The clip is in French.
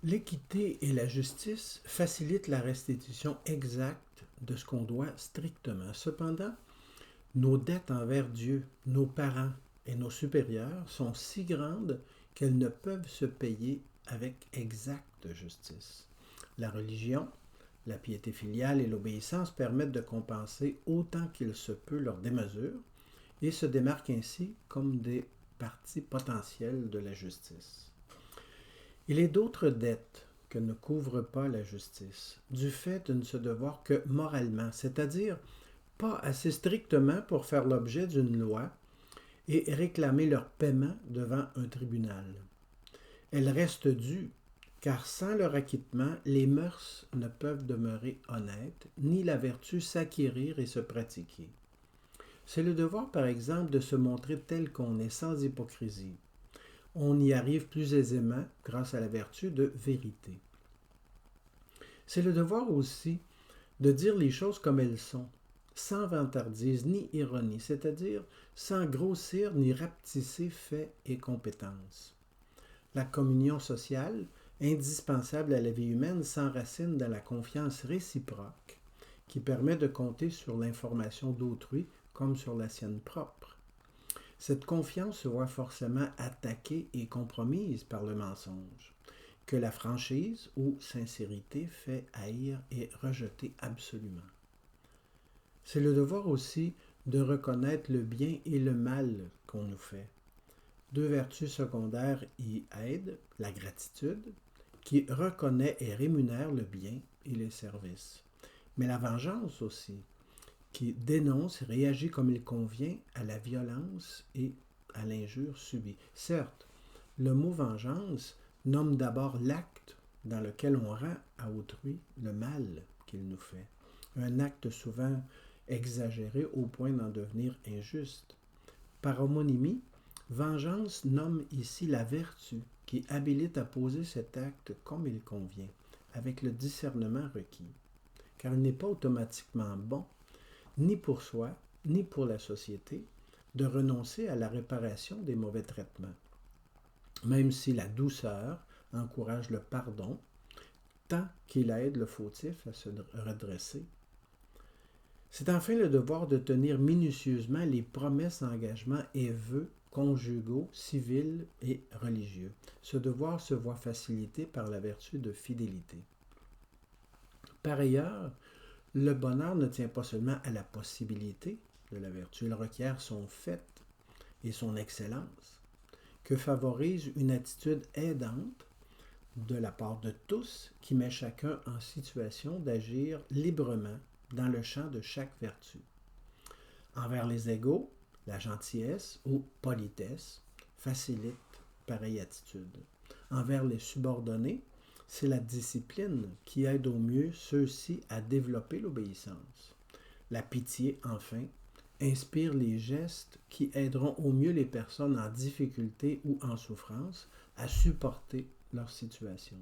L'équité et la justice facilitent la restitution exacte de ce qu'on doit strictement. Cependant, nos dettes envers Dieu, nos parents et nos supérieurs sont si grandes qu'elles ne peuvent se payer avec exacte justice. La religion, la piété filiale et l'obéissance permettent de compenser autant qu'il se peut leur démesure et se démarquent ainsi comme des parties potentielles de la justice. Il est d'autres dettes que ne couvre pas la justice, du fait de ne se devoir que moralement, c'est-à-dire pas assez strictement pour faire l'objet d'une loi et réclamer leur paiement devant un tribunal. Elles restent dues, car sans leur acquittement, les mœurs ne peuvent demeurer honnêtes, ni la vertu s'acquérir et se pratiquer. C'est le devoir, par exemple, de se montrer tel qu'on est sans hypocrisie. On y arrive plus aisément grâce à la vertu de vérité. C'est le devoir aussi de dire les choses comme elles sont, sans vantardise ni ironie, c'est-à-dire sans grossir ni rapetisser faits et compétences. La communion sociale, indispensable à la vie humaine, s'enracine dans la confiance réciproque qui permet de compter sur l'information d'autrui comme sur la sienne propre. Cette confiance se voit forcément attaquée et compromise par le mensonge, que la franchise ou sincérité fait haïr et rejeter absolument. C'est le devoir aussi de reconnaître le bien et le mal qu'on nous fait. Deux vertus secondaires y aident, la gratitude, qui reconnaît et rémunère le bien et les services, mais la vengeance aussi, qui dénonce et réagit comme il convient à la violence et à l'injure subie. Certes, le mot vengeance nomme d'abord l'acte dans lequel on rend à autrui le mal qu'il nous fait. Un acte souvent exagéré au point d'en devenir injuste. Par homonymie, vengeance nomme ici la vertu qui habilite à poser cet acte comme il convient, avec le discernement requis. Car il n'est pas automatiquement bon, ni pour soi, ni pour la société, de renoncer à la réparation des mauvais traitements, même si la douceur encourage le pardon, tant qu'il aide le fautif à se redresser. C'est enfin le devoir de tenir minutieusement les promesses, engagements et vœux conjugaux, civils et religieux. Ce devoir se voit facilité par la vertu de fidélité. Par ailleurs, le bonheur ne tient pas seulement à la possibilité de la vertu, il requiert son fait et son excellence, que favorise une attitude aidante de la part de tous qui met chacun en situation d'agir librement dans le champ de chaque vertu. Envers les égaux, la gentillesse ou politesse facilite pareille attitude. Envers les subordonnés, c'est la discipline qui aide au mieux ceux-ci à développer l'obéissance. La pitié, enfin, inspire les gestes qui aideront au mieux les personnes en difficulté ou en souffrance à supporter leur situation.